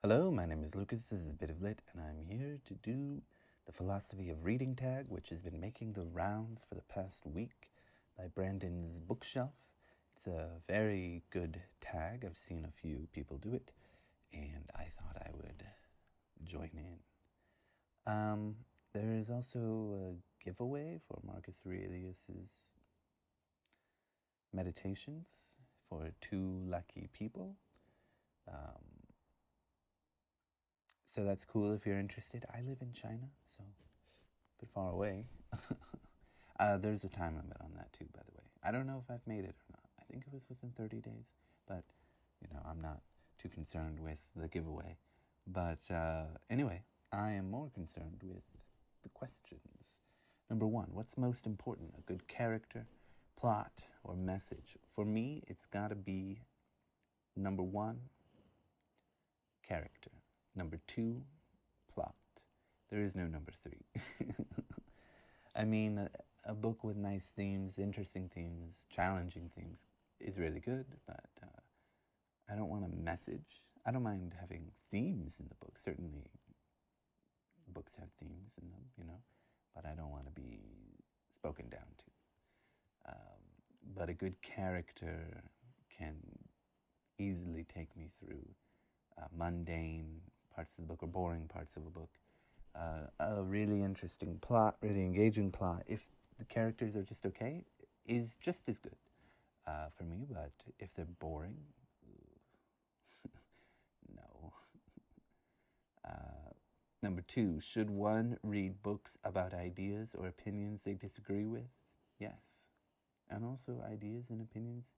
Hello, my name is Lucas. This is a bit of lit, and I'm here to do the Philosophy of Reading tag, which has been making the rounds for the past week by Brandon's Bookshelf. It's a very good tag. I've seen a few people do it, and I thought I would join in. There is also a giveaway for Marcus Aurelius's Meditations for two lucky people. Um, So that's cool if you're interested. I live in China, so a bit far away. There's a time limit on that too, by the way. I don't know if I've made it or not. I think it was within 30 days, but I'm not too concerned with the giveaway. But anyway, I am more concerned with the questions. Number one, what's most important? A good character, plot, or message? For me, it's got to be number one, character. Number two, plot. There is no number three. I mean, a book with nice themes, interesting themes, challenging themes is really good, but I don't want a message. I don't mind having themes in the book. Certainly, books have themes in them, but I don't want to be spoken down to. But a good character can easily take me through mundane parts of the book or boring parts of a book. A really interesting plot, really engaging plot, if the characters are just okay, is just as good for me. But if they're boring, no. Number two, should one read books about ideas or opinions they disagree with? Yes. And also ideas and opinions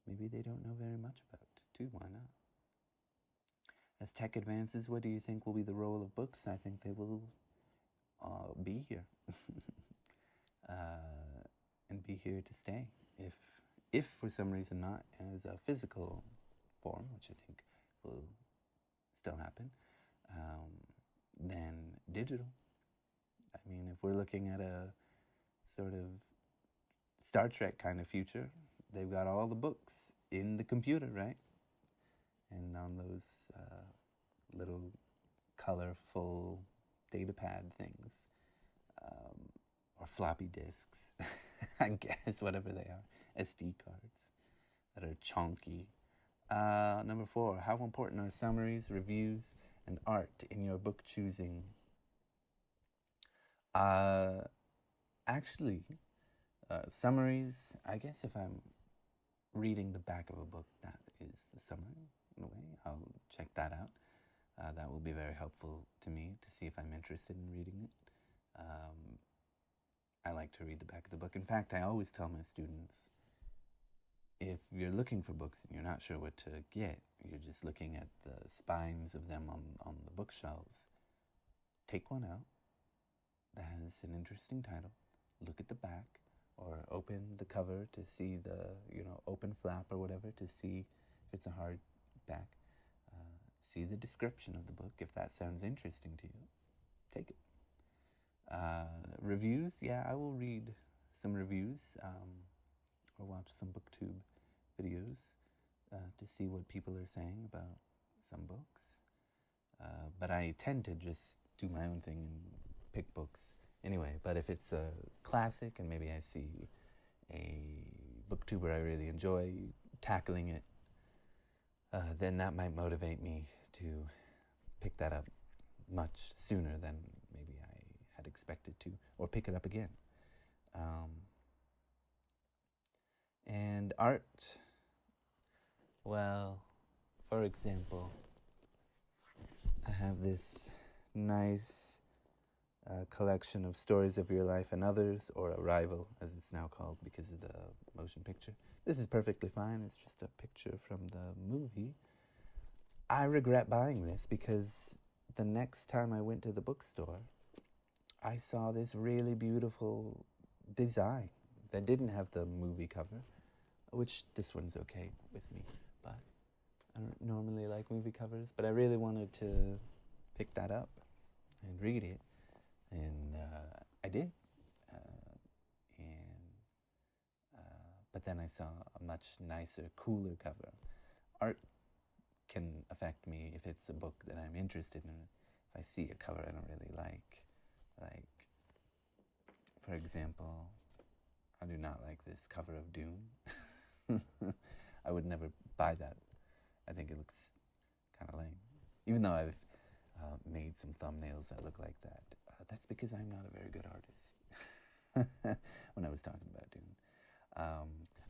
maybe they don't know very much about, too. Why not? As tech advances, what do you think will be the role of books? I think they will be here and be here to stay. If for some reason not as a physical form, which I think will still happen, then digital. I mean, if we're looking at a sort of Star Trek kind of future, they've got all the books in the computer, right? And on those little colorful data pad things, um, or floppy disks, I guess, whatever they are, SD cards that are chunky. Number four, how important are summaries, reviews, and art in your book choosing? Uh, actually, summaries, I guess if I'm reading the back of a book, that is the summary in a way. I'll check that out. That will be very helpful to me to see if I'm interested in reading it. I like to read the back of the book. In fact, I always tell my students, if you're looking for books and you're not sure what to get, you're just looking at the spines of them on the bookshelves, take one out that has an interesting title, look at the back, or open the cover to see the, open flap or whatever to see if it's a hardback. See the description of the book. If that sounds interesting to you, take it. Reviews, yeah, I will read some reviews or watch some booktube videos to see what people are saying about some books. But I tend to just do my own thing and pick books anyway. But if it's a classic and maybe I see a booktuber I really enjoy tackling it, then that might motivate me to pick that up much sooner than maybe I had expected to, or pick it up again. And art, well, for example, I have this nice collection of Stories of Your Life and Others, or Arrival, as it's now called because of the motion picture. This is perfectly fine. It's just a picture from the movie. I regret buying this because the next time I went to the bookstore, I saw this really beautiful design that didn't have the movie cover, which this one's okay with me, but I don't normally like movie covers, but I really wanted to pick that up and read it, and I did, and but then I saw a much nicer, cooler cover. Art can affect me if it's a book that I'm interested in. If I see a cover I don't really like, for example, I do not like this cover of Dune. I would never buy that. I think it looks kind of lame. Even though I've made some thumbnails that look like that. That's because I'm not a very good artist. When I was talking about Dune.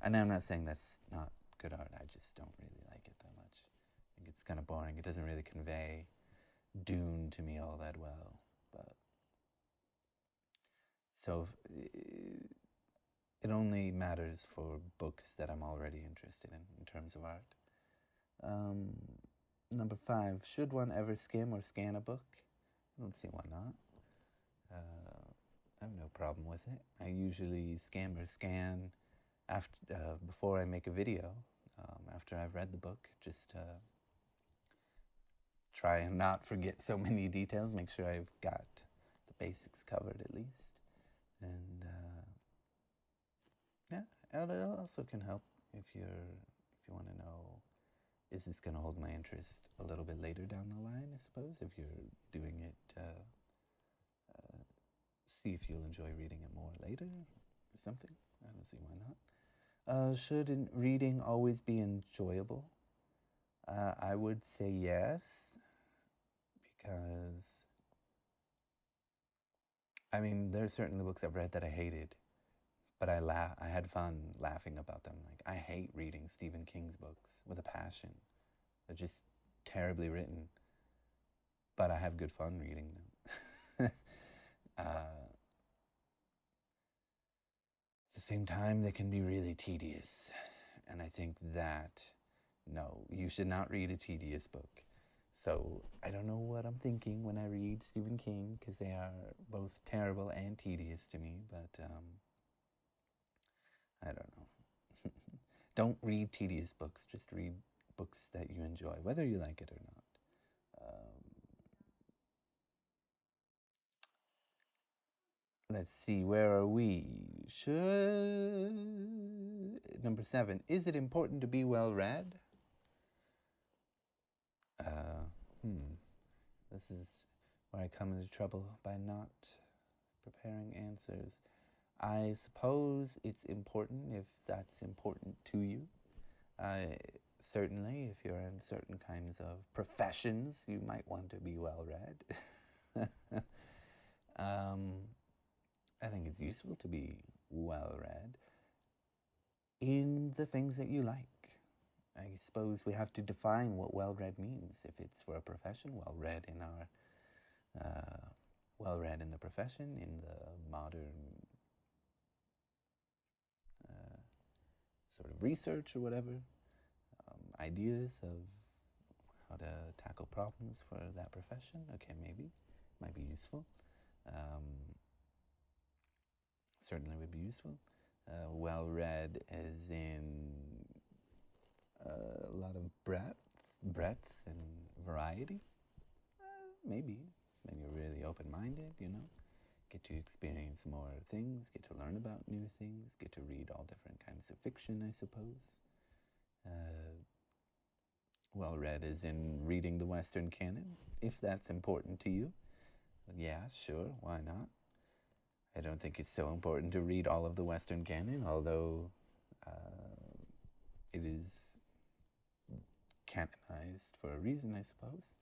And I'm not saying that's not good art. I just don't really like it that much. I think it's kind of boring. It doesn't really convey Dune to me all that well. But so it only matters for books that I'm already interested in terms of art. Number 5, should one ever skim or scan a book? I don't see why not. I have no problem with it. I usually skim or scan before I make a video, after I've read the book, just to try and not forget so many details, make sure I've got the basics covered at least. And yeah, it also can help if you want to know, is this going to hold my interest a little bit later down the line, I suppose, if you're doing it, see if you'll enjoy reading it more later or something. I don't see why not. Should reading always be enjoyable? I would say yes, because, I mean, there are certainly books I've read that I hated, but I had fun laughing about them. Like, I hate reading Stephen King's books with a passion. They're just terribly written, but I have good fun reading them. At the same time, they can be really tedious, and I think that, no, you should not read a tedious book. So I don't know what I'm thinking when I read Stephen King, because they are both terrible and tedious to me, but I don't know. Don't read tedious books, just read books that you enjoy, whether you like it or not. Let's see, where are we? Number 7, is it important to be well read? This is where I come into trouble by not preparing answers. I suppose it's important if that's important to you. Certainly, if you're in certain kinds of professions, you might want to be well read. I think it's useful to be well read in the things that you like. I suppose we have to define what well-read means. If it's for a profession, well-read in well-read in the profession, in the modern sort of research or whatever, ideas of how to tackle problems for that profession. Okay, maybe, might be useful. Certainly would be useful. Well-read as in a lot of breadth and variety. Maybe, when you're really open-minded, get to experience more things, get to learn about new things, get to read all different kinds of fiction, I suppose. Well-read as in reading the Western canon, if that's important to you. Yeah, sure, why not? I don't think it's so important to read all of the Western canon, although it is canonized for a reason, I suppose.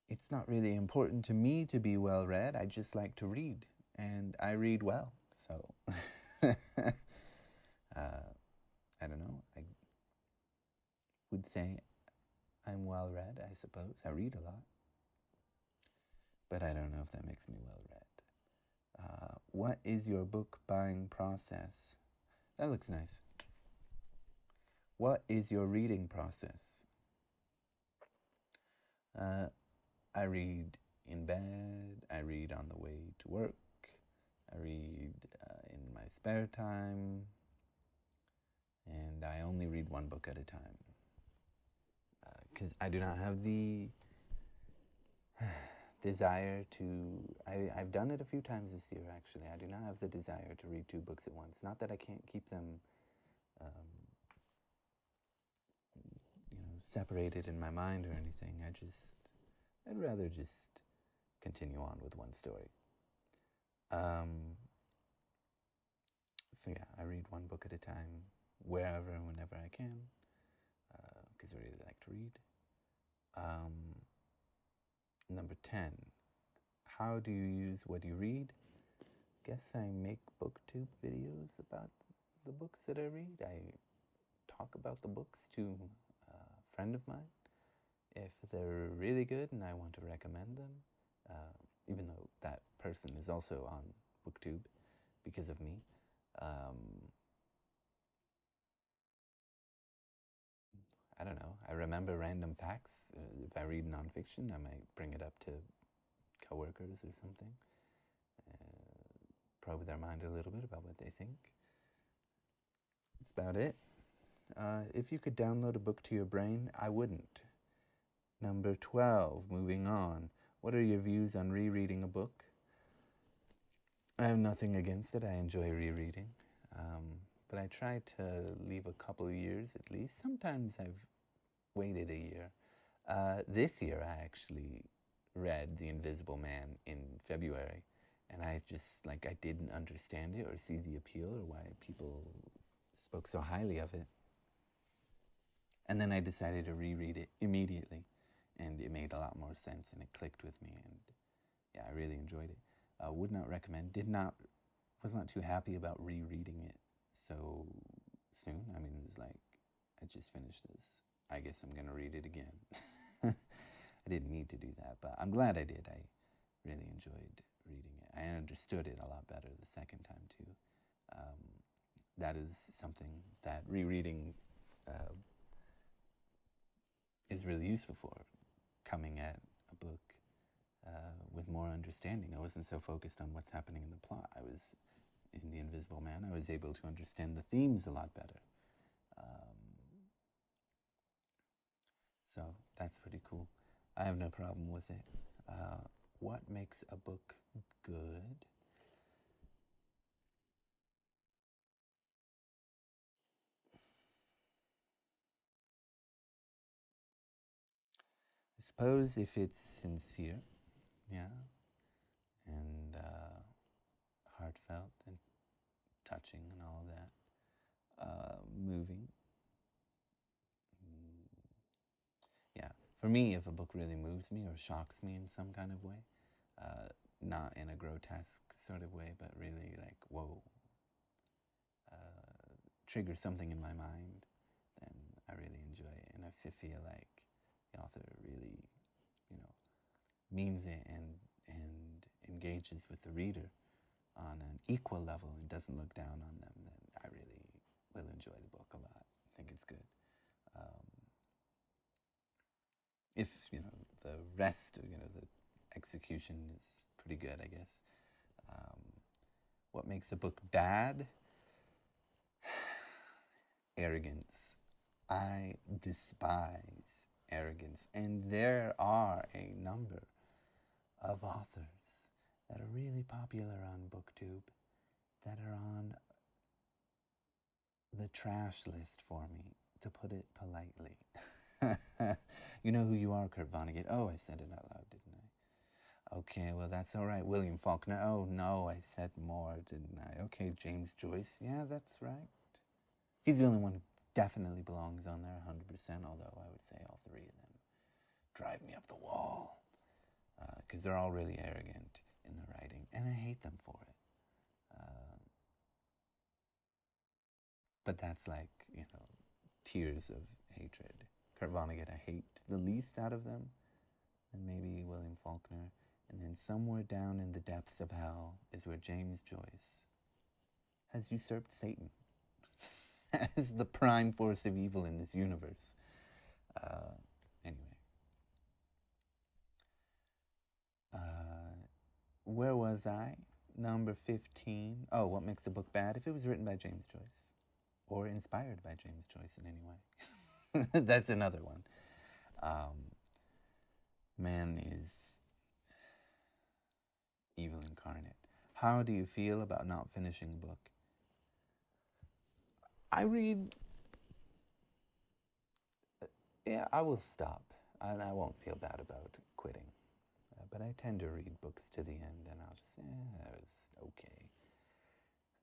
It's not really important to me to be well read. I just like to read, and I read well. So, I don't know. I would say I'm well read, I suppose. I read a lot, but I don't know if that makes me well read. What is your book buying process? That looks nice. What is your reading process? I read in bed, I read on the way to work, I read in my spare time, and I only read one book at a time. Because I do not have the desire to, I've done it a few times this year actually, I do not have the desire to read 2 books at once. Not that I can't keep them separated in my mind or anything. I'd rather just continue on with one story. So yeah, I read one book at a time, wherever and whenever I can, because I really like to read. Number 10, how do you use what you read? Guess I make booktube videos about the books that I read. I talk about the books to a friend of mine if they're really good and I want to recommend them, even though that person is also on booktube because of me. I don't know. I remember random facts. If I read nonfiction, I might bring it up to coworkers or something. Probe their mind a little bit about what they think. That's about it. If you could download a book to your brain, I wouldn't. Number 12, moving on. What are your views on rereading a book? I have nothing against it. I enjoy rereading. But I try to leave a couple of years at least. Sometimes I've waited a year. This year I actually read The Invisible Man in February, and I just, like, I didn't understand it or see the appeal or why people spoke so highly of it. And then I decided to reread it immediately, and it made a lot more sense and it clicked with me, and yeah, I really enjoyed it. Would not recommend. Was not too happy about rereading it so soon. I mean, it was like, I just finished this. I guess I'm gonna read it again. I didn't need to do that, but I'm glad I did. I really enjoyed reading it. I understood it a lot better the second time too. That is something that rereading is really useful for, coming at a book with more understanding. I wasn't so focused on what's happening in the plot. I was, in The Invisible Man, I was able to understand the themes a lot better. So that's pretty cool. I have no problem with it. What makes a book good? I suppose if it's sincere, yeah, and heartfelt and touching and all that, moving. Yeah, for me, if a book really moves me or shocks me in some kind of way, not in a grotesque sort of way, but really like, whoa, triggers something in my mind, then I really enjoy it. And if I feel like the author really, means it and engages with the reader on an equal level and doesn't look down on them, then I really will enjoy the book a lot. I think it's good. If the rest, the execution is pretty good, I guess. What makes a book bad? Arrogance. I despise arrogance, and there are a number of authors that are really popular on BookTube that are on the trash list for me, to put it politely. You know who you are, Kurt Vonnegut. Oh, I said it out loud, didn't I? Okay, well, that's all right. William Faulkner. Oh, no, I said more, didn't I? Okay, James Joyce. Yeah, that's right. He's the only one who definitely belongs on there 100%, although I would say all three of them drive me up the wall, because they're all really arrogant in the writing, and I hate them for it. But that's like, tiers of hatred. Kurt Vonnegut I hate the least out of them, and maybe William Faulkner, and then somewhere down in the depths of hell is where James Joyce has usurped Satan as the prime force of evil in this universe. Anyway. Where was I? Number 15. Oh, what makes a book bad? If it was written by James Joyce, or inspired by James Joyce in any way. That's another one. Man is evil incarnate. How do you feel about not finishing a book? I read yeah, I will stop, and I won't feel bad about quitting. But I tend to read books to the end, and I'll just, that was okay.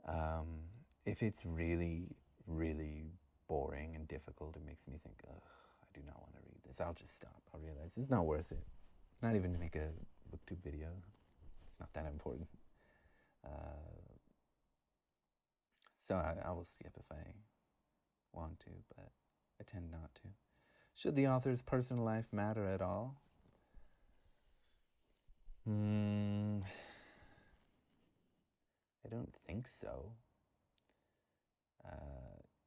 Um, if it's really, really boring and difficult, it makes me think, ugh, I do not want to read this. I'll just stop. I'll realize it's not worth it. Not even to make a booktube video. It's not that important. So I will skip if I want to, but I tend not to. Should the author's personal life matter at all? I don't think so.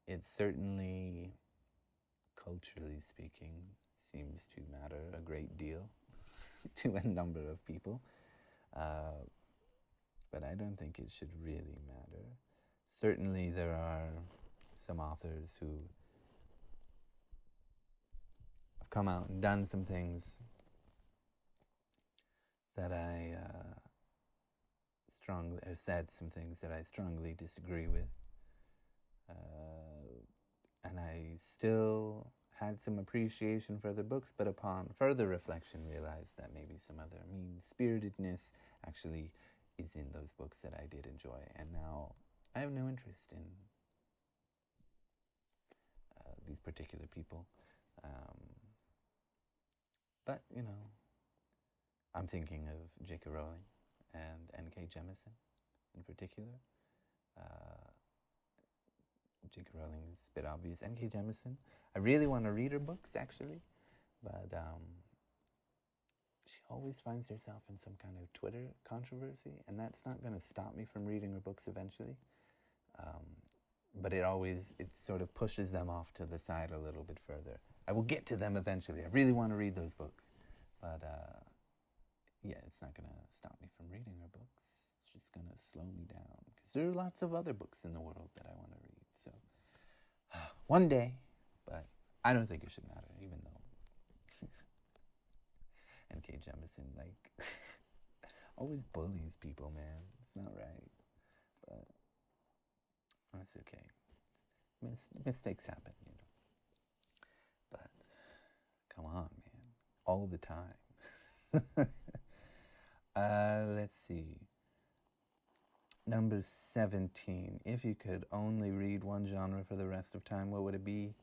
It certainly, culturally speaking, seems to matter a great deal to a number of people. But I don't think it should really matter. Certainly there are some authors who have come out and done some things that I said some things that I strongly disagree with. And I still had some appreciation for their books, but upon further reflection realized that maybe some other mean-spiritedness actually is in those books that I did enjoy. And now I have no interest in these particular people. But, you know, I'm thinking of J.K. Rowling and N.K. Jemisin in particular. J.K. Rowling is a bit obvious. N.K. Jemisin, I really want to read her books, actually, but she always finds herself in some kind of Twitter controversy, and that's not going to stop me from reading her books eventually. But it sort of pushes them off to the side a little bit further. I will get to them eventually. I really want to read those books, but yeah, it's not going to stop me from reading her books. It's just going to slow me down, because there are lots of other books in the world that I want to read. So one day, but I don't think it should matter, even though N.K. Jemisin, like, always bullies people, man. It's not right, but that's okay. Mistakes happen, you know. But come on, man, all the time. Let's see. Number 17. If you could only read one genre for the rest of time, what would it be?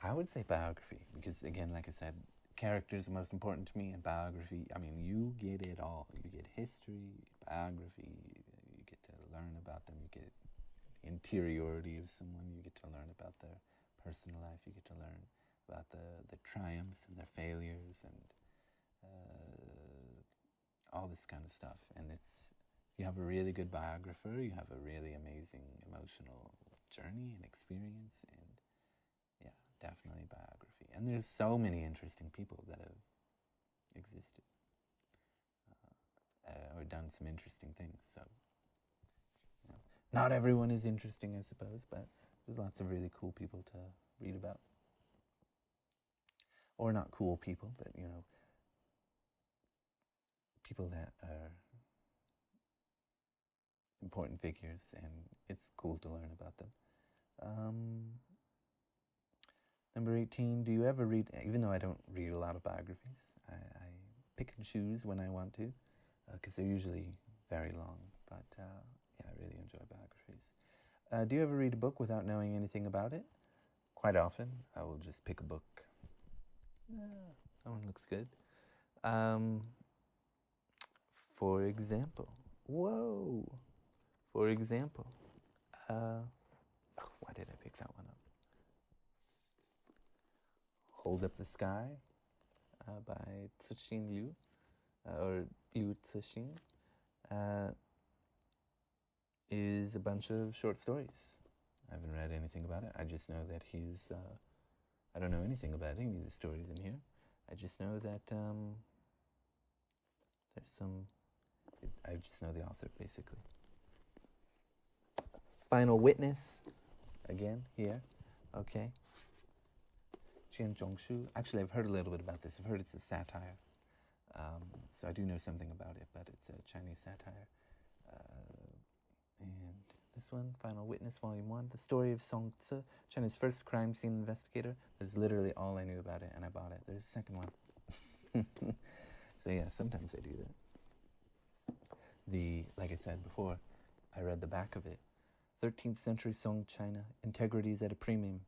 I would say biography, because again, like I said, characters are most important to me, and biography, I mean, you get it all. You get history, biography, you get to learn about them, you get the interiority of someone, you get to learn about their personal life, you get to learn about the triumphs and their failures, and all this kind of stuff. And you have a really good biographer, you have a really amazing emotional journey and experience, and yeah, definitely biography. And there's so many interesting people that have existed or done some interesting things. So, you know, not everyone is interesting, I suppose, but there's lots of really cool people to read about. Or not cool people, but, you know, people that are important figures, and it's cool to learn about them. Number 18, do you ever read, even though I don't read a lot of biographies, I pick and choose when I want to, because they're usually very long, but yeah, I really enjoy biographies. Do you ever read a book without knowing anything about it? Quite often. I will just pick a book. That one looks good. For example, whoa! For example, why did I pick that one up? Hold Up the Sky by Cixin Liu, or Liu Cixin, is a bunch of short stories. I haven't read anything about it. I just know that he's, I don't know anything about any of the stories in here. I just know that there's some, I just know the author, basically. Final Witness, again, here, okay. Jian Zhongshu. Actually, I've heard a little bit about this. I've heard it's a satire. So I do know something about it, but it's a Chinese satire. And this one, Final Witness, Volume 1, the story of Song Tzu, China's first crime scene investigator. That's literally all I knew about it, and I bought it. There's a second one. So yeah, sometimes I do that. Like I said before, I read the back of it. 13th century Song China, integrity is at a premium.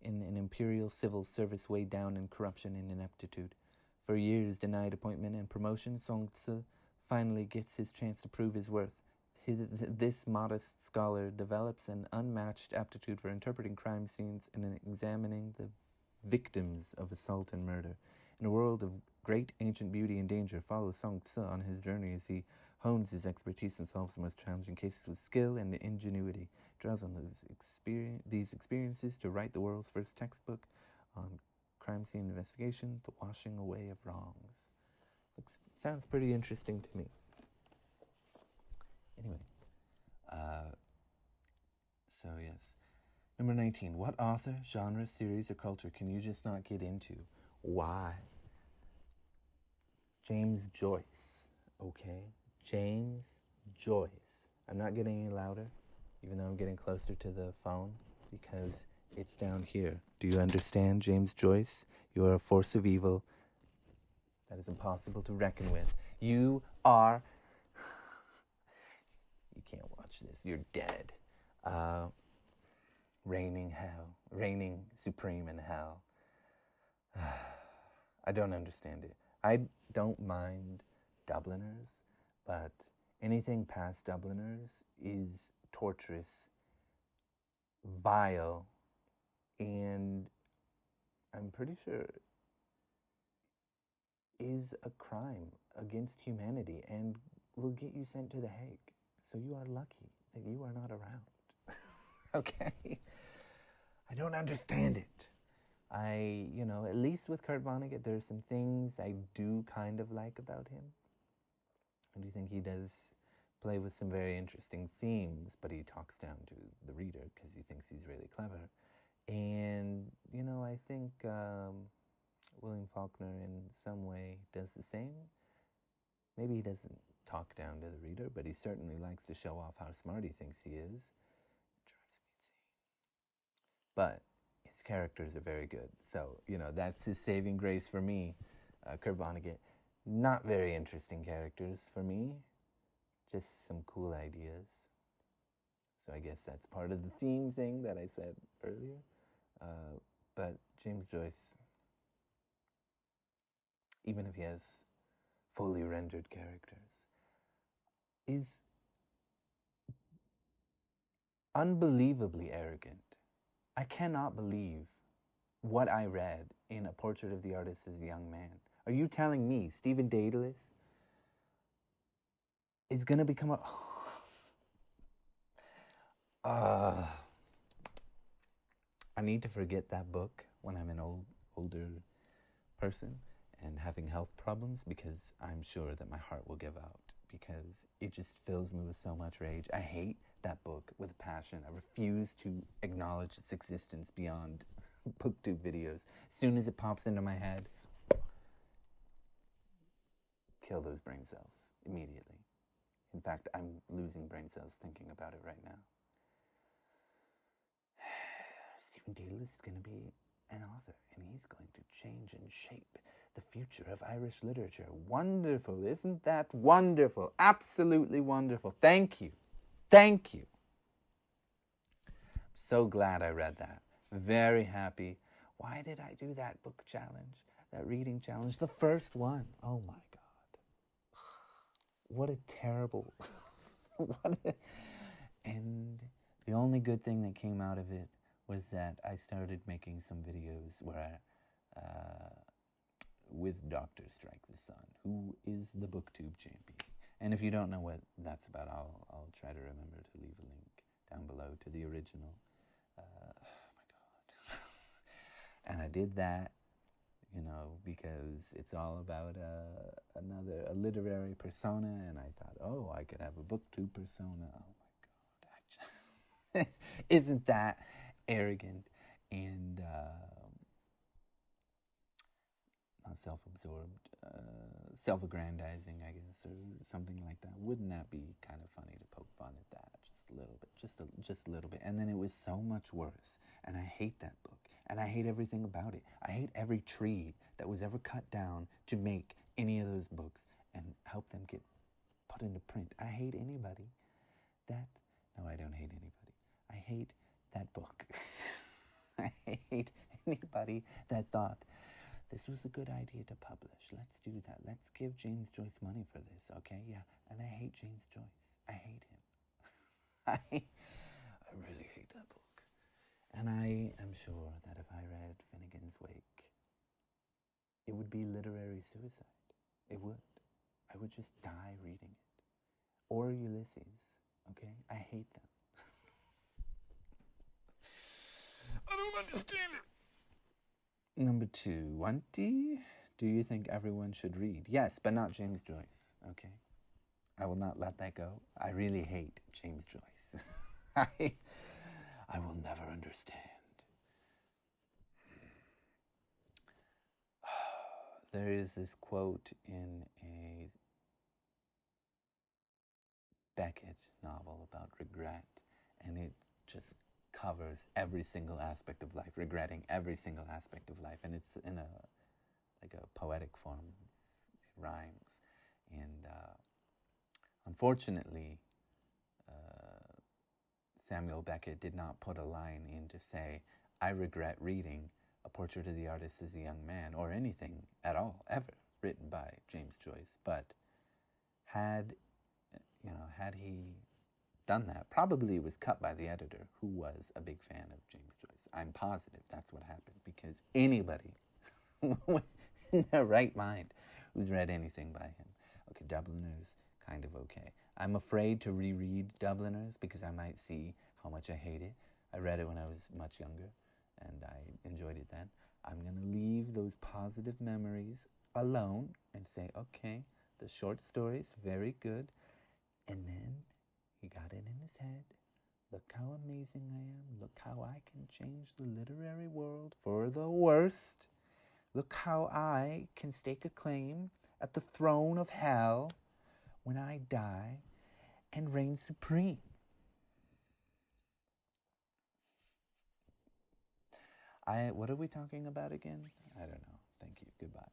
In an imperial civil service weighed down in corruption and ineptitude. For years denied appointment and promotion, Song Tzu finally gets his chance to prove his worth. This modest scholar develops an unmatched aptitude for interpreting crime scenes and in examining the victims of assault and murder. In a world of great ancient beauty and danger, follow Song Tzu on his journey as he hones his expertise and solves the most challenging cases with skill and ingenuity. Draws on these experiences to write the world's first textbook on crime scene investigation, the washing away of wrongs. Sounds pretty interesting to me. Anyway, so yes. Number 19, what author, genre, series, or culture can you just not get into? Why? James Joyce, okay? James Joyce. I'm not getting any louder, even though I'm getting closer to the phone, because it's down here. Do you understand, James Joyce? You are a force of evil that is impossible to reckon with. You are... You can't watch this. You're dead. Reigning supreme in hell. I don't understand it. I don't mind Dubliners, but anything past Dubliners is torturous, vile, and I'm pretty sure is a crime against humanity and will get you sent to The Hague. So you are lucky that you are not around. Okay? I don't understand it. At least with Kurt Vonnegut, there are some things I do kind of like about him. I do think he does play with some very interesting themes, but he talks down to the reader because he thinks he's really clever. And, I think William Faulkner in some way does the same. Maybe he doesn't talk down to the reader, but he certainly likes to show off how smart he thinks he is. It drives me insane. But his characters are very good. So, that's his saving grace for me. Kurt Vonnegut, not very interesting characters for me. Just some cool ideas. So I guess that's part of the theme thing that I said earlier. But James Joyce, even if he has fully rendered characters, is unbelievably arrogant. I cannot believe what I read in A Portrait of the Artist as a Young Man. Are you telling me Stephen Dedalus is going to become a... I need to forget that book when I'm an older person and having health problems, because I'm sure that my heart will give out, because it just fills me with so much rage. I hate that book with a passion. I refuse to acknowledge its existence beyond booktube videos. As soon as it pops into my head, kill those brain cells immediately. In fact, I'm losing brain cells thinking about it right now. Stephen Dedalus is going to be an author, and he's going to change and shape the future of Irish literature. Wonderful. Isn't that wonderful? Absolutely wonderful. Thank you. Thank you. So glad I read that. Very happy. Why did I do that book challenge, that reading challenge? The first one. Oh my God. What a terrible... And the only good thing that came out of it was that I started making some videos where with Dr. Strike the Sun, who is the booktube champion. And if you don't know what that's about, I'll try to remember to leave a link down below to the original. Oh my God. And I did that, because it's all about a literary persona, and I thought, oh, I could have a booktube persona. Oh my God. Isn't that arrogant and self-absorbed, self-aggrandizing, I guess, or something like that. Wouldn't that be kind of funny to poke fun at that just a little bit, just a little bit? And then it was so much worse, and I hate that book, and I hate everything about it. I hate every tree that was ever cut down to make any of those books and help them get put into print. I hate anybody that. No, I don't hate anybody. I hate that book. I hate anybody that thought this was a good idea to publish. Let's do that. Let's give James Joyce money for this, okay? Yeah. And I hate James Joyce. I hate him. I really hate that book. And I am sure that if I read Finnegan's Wake, it would be literary suicide. It would. I would just die reading it. Or Ulysses, okay? I hate them. I don't understand it. Number 2, Wanty, do you think everyone should read? Yes, but not James Joyce, okay? I will not let that go. I really hate James Joyce. I will never understand. There is this quote in a Beckett novel about regret, and it just covers every single aspect of life, regretting every single aspect of life, and it's in a poetic form. It rhymes, and unfortunately, Samuel Beckett did not put a line in to say, "I regret reading A Portrait of the Artist as a Young Man," or anything at all ever written by James Joyce. But had he done that, probably it was cut by the editor, who was a big fan of James Joyce. I'm positive that's what happened, because anybody in their right mind who's read anything by him. Okay, Dubliners, kind of okay. I'm afraid to reread Dubliners because I might see how much I hate it. I read it when I was much younger, and I enjoyed it then. I'm going to leave those positive memories alone and say, okay, the short story's very good, and then he got it in his head. Look how amazing I am. Look how I can change the literary world for the worst. Look how I can stake a claim at the throne of hell when I die and reign supreme. What are we talking about again? I don't know. Thank you. Goodbye.